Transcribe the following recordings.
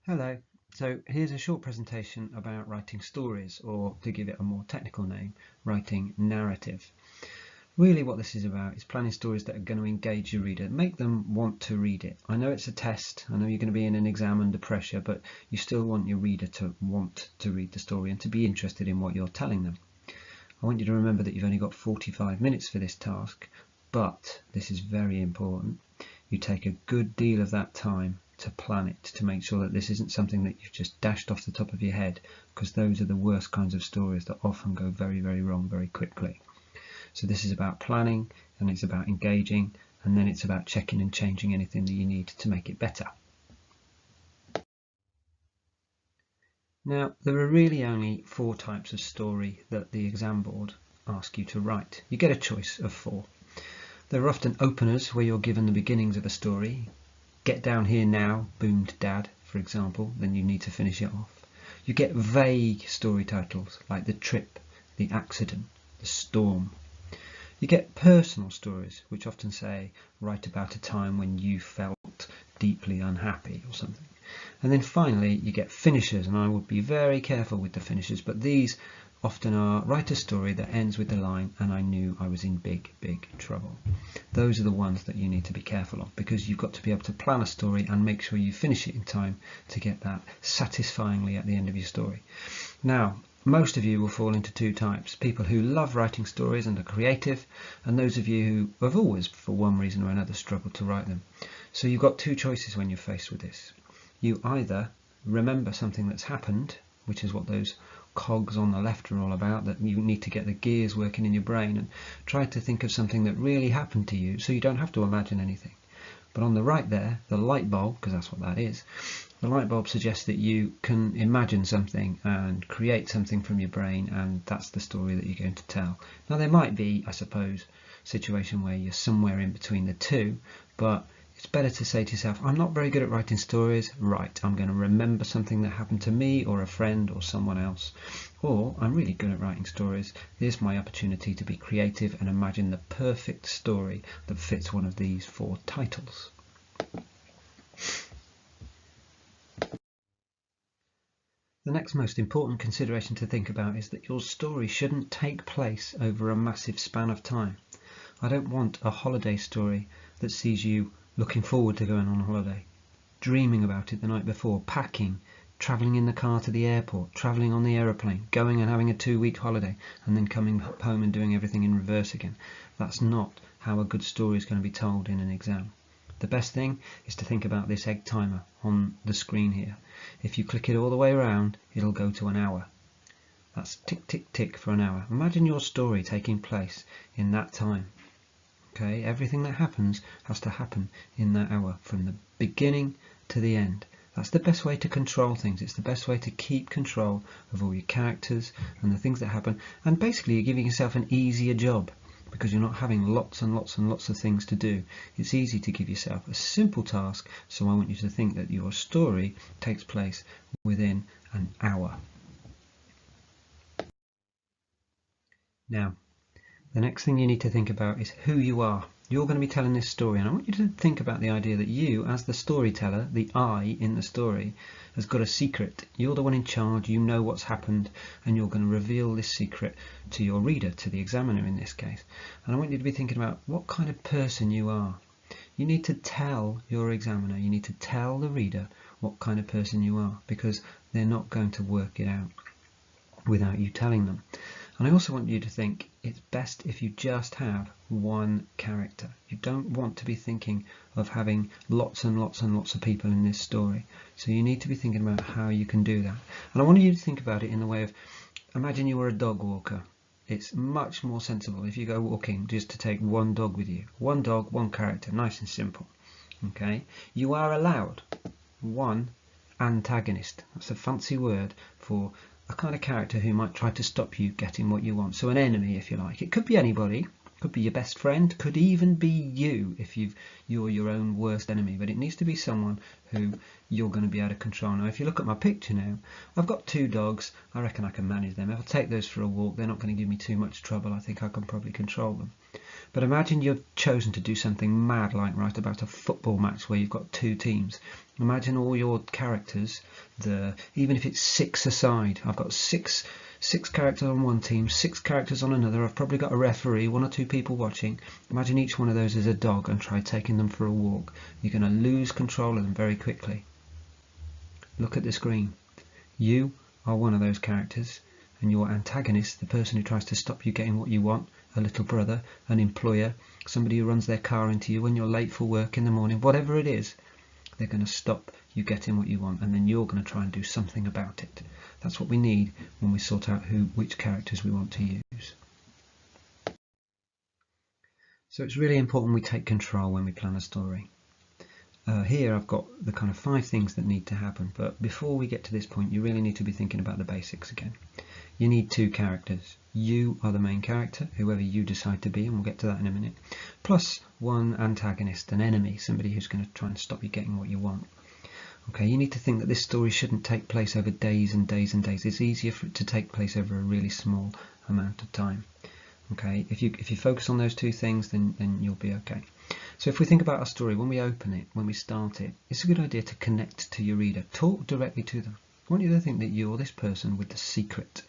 Hello. So here's a short presentation about writing stories, or to give it a more technical name, writing narrative. Really what this is about is planning stories that are going to engage your reader, make them want to read it. I know it's a test, I know you're going to be in an exam under pressure, but you still want your reader to want to read the story and to be interested in what you're telling them. I want you to remember that you've only got 45 minutes for this task, but this is very important. You take a good deal of that time to plan it, to make sure that this isn't something that you've just dashed off the top of your head, because those are the worst kinds of stories that often go very, very wrong very quickly. So this is about planning, and it's about engaging, and then it's about checking and changing anything that you need to make it better. Now, there are really only 4 types of story that the exam board ask you to write. You get a choice of 4. There are often openers where you're given the beginnings of a story. Get down here now, boomed Dad, for example, then you need to finish it off. You get vague story titles like The Trip, The Accident, The Storm. You get personal stories, which often say, write about a time when you felt deeply unhappy or something. And then finally, you get finishers, and I would be very careful with the finishers, but these often are, write a story that ends with the line, and I knew I was in big, big trouble. Those are the ones that you need to be careful of, because you've got to be able to plan a story and make sure you finish it in time to get that satisfyingly at the end of your story. Now, most of you will fall into 2 types: people who love writing stories and are creative, and those of you who have always, for one reason or another, struggled to write them. So you've got 2 choices when you're faced with this. You either remember something that's happened, which is what those cogs on the left are all about, that you need to get the gears working in your brain and try to think of something that really happened to you so you don't have to imagine anything. But on the right there, the light bulb, because that's what that is, the light bulb suggests that you can imagine something and create something from your brain, and that's the story that you're going to tell. Now there might be, I suppose, a situation where you're somewhere in between the 2, but it's better to say to yourself, I'm not very good at writing stories, right, I'm going to remember something that happened to me or a friend or someone else. Or, I'm really good at writing stories, here's my opportunity to be creative and imagine the perfect story that fits one of these 4 titles. The next most important consideration to think about is that your story shouldn't take place over a massive span of time. I don't want a holiday story that sees you looking forward to going on holiday, dreaming about it the night before, packing, travelling in the car to the airport, travelling on the aeroplane, going and having a 2-week holiday, and then coming home and doing everything in reverse again. That's not how a good story is going to be told in an exam. The best thing is to think about this egg timer on the screen here. If you click it all the way around, it'll go to an hour. That's tick, tick, tick for an hour. Imagine your story taking place in that time. Okay, everything that happens has to happen in that hour, from the beginning to the end. That's the best way to control things. It's the best way to keep control of all your characters and the things that happen. And basically you're giving yourself an easier job, because you're not having lots and lots and lots of things to do. It's easy to give yourself a simple task, so I want you to think that your story takes place within an hour. Now, the next thing you need to think about is who you are. You're going to be telling this story, and I want you to think about the idea that you, as the storyteller, the I in the story, has got a secret. You're the one in charge, you know what's happened, and you're going to reveal this secret to your reader, to the examiner in this case. And I want you to be thinking about what kind of person you are. You need to tell your examiner, you need to tell the reader what kind of person you are, because they're not going to work it out without you telling them. And I also want you to think it's best if you just have one character. You don't want to be thinking of having lots and lots and lots of people in this story. So you need to be thinking about how you can do that. And I want you to think about it in the way of, imagine you were a dog walker. It's much more sensible if you go walking just to take one dog with you. One dog, one character, nice and simple. Okay? You are allowed one antagonist. That's a fancy word for a kind of character who might try to stop you getting what you want. So an enemy, if you like. It could be anybody, could be your best friend, could even be you if you're your own worst enemy, but it needs to be someone who you're going to be able to control. Now if you look at my picture now, I've got 2 dogs. I reckon I can manage them. If I take those for a walk, they're not going to give me too much trouble. I think I can probably control them. But imagine you've chosen to do something mad, like write about a football match where you've got two teams. Imagine all your characters, even if it's 6 aside. I've got six characters on one team, 6 characters on another. I've probably got a referee, 1 or 2 people watching. Imagine each one of those is a dog and try taking them for a walk. You're going to lose control of them very quickly. Look at the screen. You are one of those characters, and your antagonist, the person who tries to stop you getting what you want, a little brother, an employer, somebody who runs their car into you when you're late for work in the morning, whatever it is, they're going to stop you getting what you want, and then you're going to try and do something about it. That's what we need when we sort out which characters we want to use. So it's really important we take control when we plan a story. Here I've got the kind of 5 things that need to happen, but before we get to this point you really need to be thinking about the basics again. You need 2 characters. You are the main character, whoever you decide to be, and we'll get to that in a minute, plus 1 antagonist, an enemy, somebody who's going to try and stop you getting what you want. Okay, you need to think that this story shouldn't take place over days and days and days. It's easier for it to take place over a really small amount of time. Okay, if you focus on those 2 things, then you'll be okay. So if we think about our story, when we open it, when we start it, it's a good idea to connect to your reader. Talk directly to them. I want you to think that you're this person with the secret.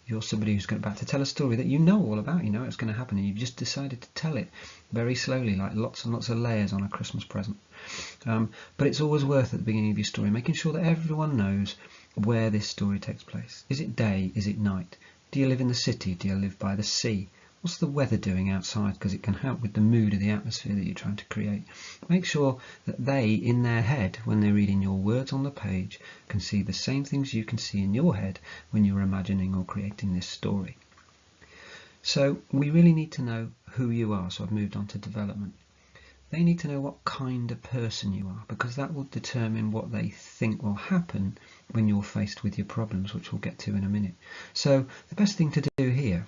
You're somebody who's about to tell a story that you know all about. You know it's going to happen, and you've just decided to tell it very slowly, like lots and lots of layers on a Christmas present. But it's always worth at the beginning of your story making sure that everyone knows where this story takes place. Is it day? Is it night? Do you live in the city? Do you live by the sea? What's the weather doing outside? Because it can help with the mood of the atmosphere that you're trying to create. Make sure that they, in their head, when they're reading your words on the page, can see the same things you can see in your head when you're imagining or creating this story. So we really need to know who you are. So I've moved on to development. They need to know what kind of person you are, because that will determine what they think will happen when you're faced with your problems, which we'll get to in a minute. So the best thing to do here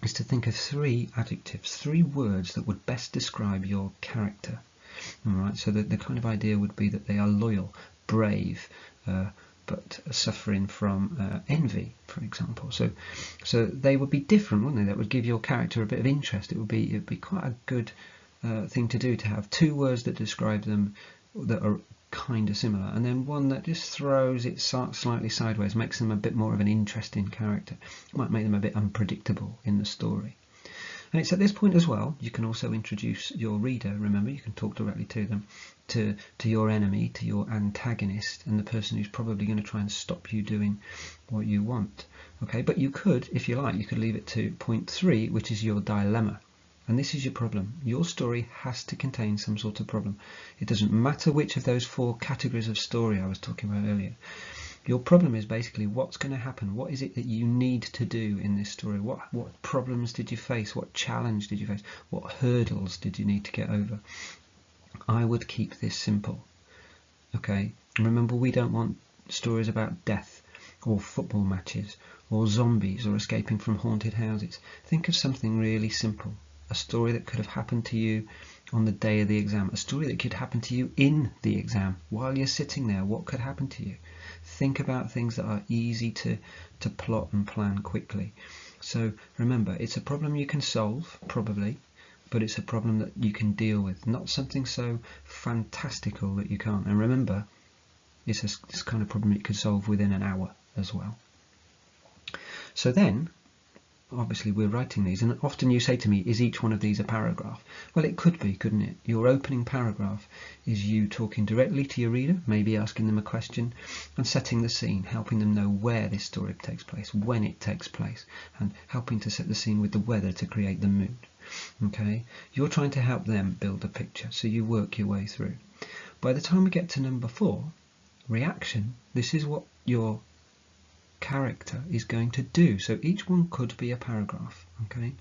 is to think of 3 adjectives, 3 words that would best describe your character. All right, so the kind of idea would be that they are loyal, brave, but suffering from envy, for example. So they would be different, wouldn't they? That would give your character a bit of interest. It would be quite a good thing to do, to have 2 words that describe them that are kind of similar, and then one that just throws it slightly sideways, makes them a bit more of an interesting character. It might make them a bit unpredictable in the story. And it's at this point as well you can also introduce your reader. Remember, you can talk directly to them, to your enemy, to your antagonist, and the person who's probably going to try and stop you doing what you want. Okay, but you could, if you like, you could leave it to point 3, which is your dilemma. And this is your problem. Your story has to contain some sort of problem. It doesn't matter which of those 4 categories of story I was talking about earlier. Your problem is basically what's going to happen. What is it that you need to do in this story? What problems did you face? What challenge did you face? What hurdles did you need to get over? I would keep this simple. Okay? Remember, we don't want stories about death or football matches or zombies or escaping from haunted houses. Think of something really simple. A story that could have happened to you on the day of the exam. A story that could happen to you in the exam while you're sitting there. What could happen to you? Think about things that are easy to plot and plan quickly. So remember, it's a problem you can solve, probably, but it's a problem that you can deal with. Not something so fantastical that you can't. And remember, it's this kind of problem you can solve within an hour as well. So then, obviously we're writing these, and often you say to me, is each one of these a paragraph? Well, it could be, couldn't it? Your opening paragraph is you talking directly to your reader, maybe asking them a question, and setting the scene, helping them know where this story takes place, when it takes place, and helping to set the scene with the weather to create the mood. Okay? You're trying to help them build a picture, so you work your way through. By the time we get to number 4, reaction, this is what your character is going to do. So each one could be a paragraph. Okay,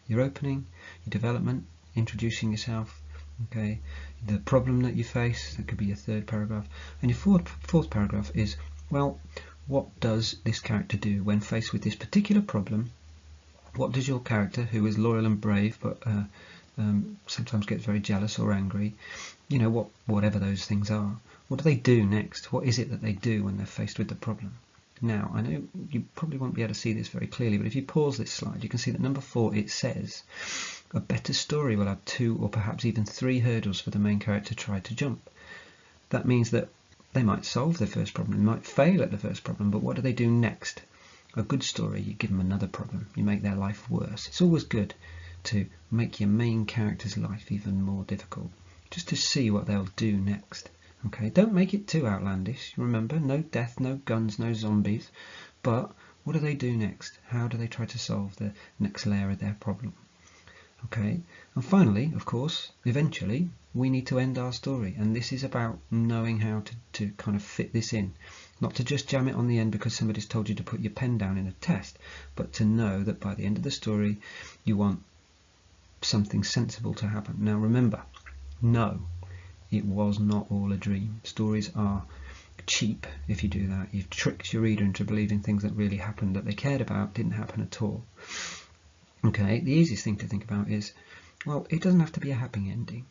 your opening, your development, introducing yourself. Okay, the problem that you face, that could be your 3rd paragraph, and your fourth paragraph is, well, what does this character do when faced with this particular problem? What does your character, who is loyal and brave but sometimes gets very jealous or angry, you know, whatever those things are, what do they do next? What is it that they do when they're faced with the problem? Now, I know you probably won't be able to see this very clearly, but if you pause this slide, you can see that number 4, it says, A better story will have 2 or perhaps even 3 hurdles for the main character to try to jump. That means that they might solve the first problem, they might fail at the first problem, but what do they do next? A good story, you give them another problem, you make their life worse. It's always good to make your main character's life even more difficult, just to see what they'll do next. Okay, don't make it too outlandish. Remember, no death, no guns, no zombies, but what do they do next? How do they try to solve the next layer of their problem? Okay, and finally, of course, eventually, we need to end our story, and this is about knowing how to kind of fit this in. Not to just jam it on the end because somebody's told you to put your pen down in a test, but to know that by the end of the story, you want something sensible to happen. Now remember, no, it was not all a dream. Stories are cheap if you do that. You've tricked your reader into believing things that really happened, that they cared about, didn't happen at all. Okay, the easiest thing to think about is, well, it doesn't have to be a happy ending,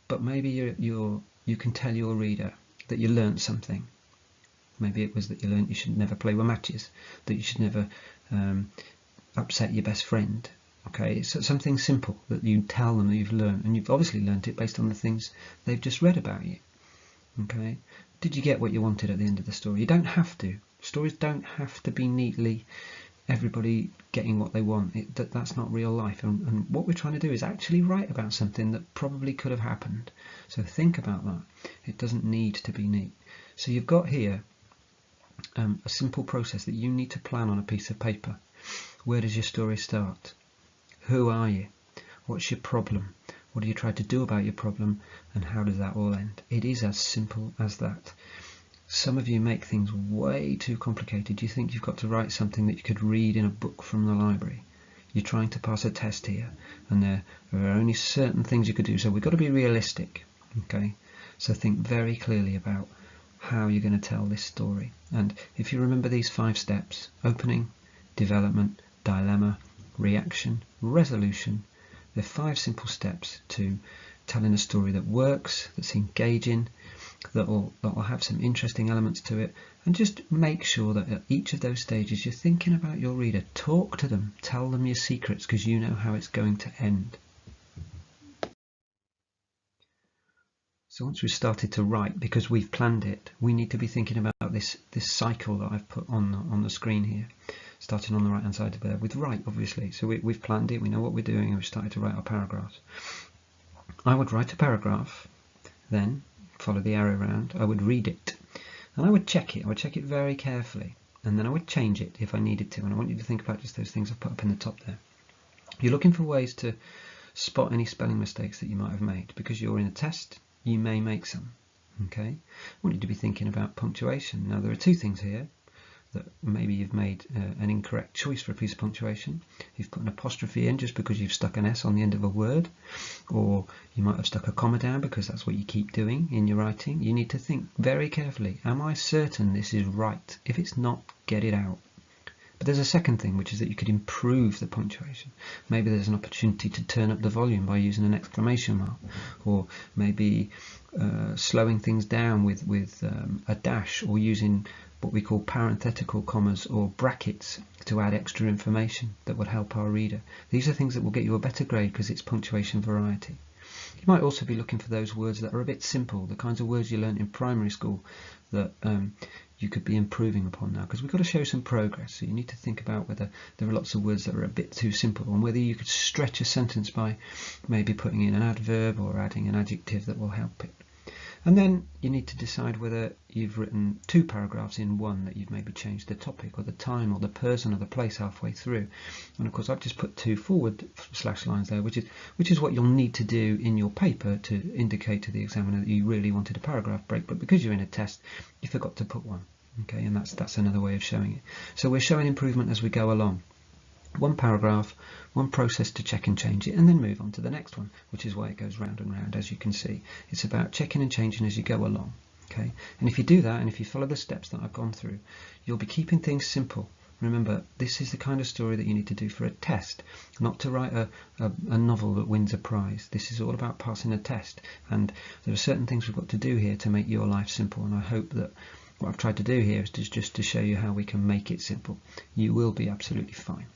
but maybe you can tell your reader that you learned something. Maybe it was that you learned you should never play with matches, that you should never upset your best friend. Okay, so something simple that you tell them that you've learned, and you've obviously learned it based on the things they've just read about you. Okay, did you get what you wanted at the end of the story? You don't have to. Stories don't have to be neatly everybody getting what they want. That's not real life, and what we're trying to do is actually write about something that probably could have happened. So think about that. It doesn't need to be neat. So you've got here a simple process that you need to plan on a piece of paper. Where does your story start? Who are you? What's your problem? What do you try to do about your problem? And how does that all end? It is as simple as that. Some of you make things way too complicated. You think you've got to write something that you could read in a book from the library. You're trying to pass a test here, and there are only certain things you could do. So we've got to be realistic. Okay? So think very clearly about how you're going to tell this story. And if you remember these 5 steps: opening, development, dilemma, reaction, resolution. They're 5 simple steps to telling a story that works, that's engaging, that will have some interesting elements to it. And just make sure that at each of those stages you're thinking about your reader. Talk to them, tell them your secrets, because you know how it's going to end. So once we've started to write, because we've planned it, we need to be thinking about this cycle that I've put on the screen here, starting on the right hand side there with write, obviously. So we've planned it, we know what we're doing, and we've started to write our paragraphs. I would write a paragraph, then follow the arrow around, I would read it, and I would check it. I would check it very carefully, and then I would change it if I needed to. And I want you to think about just those things I've put up in the top there. You're looking for ways to spot any spelling mistakes that you might have made, because you're in a test. You may make some. Okay, I want you to be thinking about punctuation. Now there are 2 things here that maybe you've made an incorrect choice for a piece of punctuation. You've put an apostrophe in just because you've stuck an S on the end of a word, or you might have stuck a comma down because that's what you keep doing in your writing. You need to think very carefully, am I certain this is right? If it's not, get it out. But there's a second thing, which is that you could improve the punctuation. Maybe there's an opportunity to turn up the volume by using an exclamation mark, or maybe slowing things down with a dash, or using what we call parenthetical commas or brackets to add extra information that would help our reader. These are things that will get you a better grade because it's punctuation variety. You might also be looking for those words that are a bit simple, the kinds of words you learnt in primary school that you could be improving upon now, because we've got to show some progress. So you need to think about whether there are lots of words that are a bit too simple, and whether you could stretch a sentence by maybe putting in an adverb or adding an adjective that will help it. And then you need to decide whether you've written 2 paragraphs in one, that you've maybe changed the topic or the time or the person or the place halfway through. And of course I've just put 2 forward slash lines there, which is what you'll need to do in your paper to indicate to the examiner that you really wanted a paragraph break, but because you're in a test you forgot to put one. Okay, and that's another way of showing it. So we're showing improvement as we go along. 1 paragraph, 1 process to check and change it, and then move on to the next one, which is why it goes round and round. As you can see, it's about checking and changing as you go along. Okay, and if you do that, and if you follow the steps that I've gone through, you'll be keeping things simple. Remember, this is the kind of story that you need to do for a test, not to write a novel that wins a prize. This is all about passing a test, and there are certain things we've got to do here to make your life simple, and I hope that what I've tried to do here is just to show you how we can make it simple. You will be absolutely fine.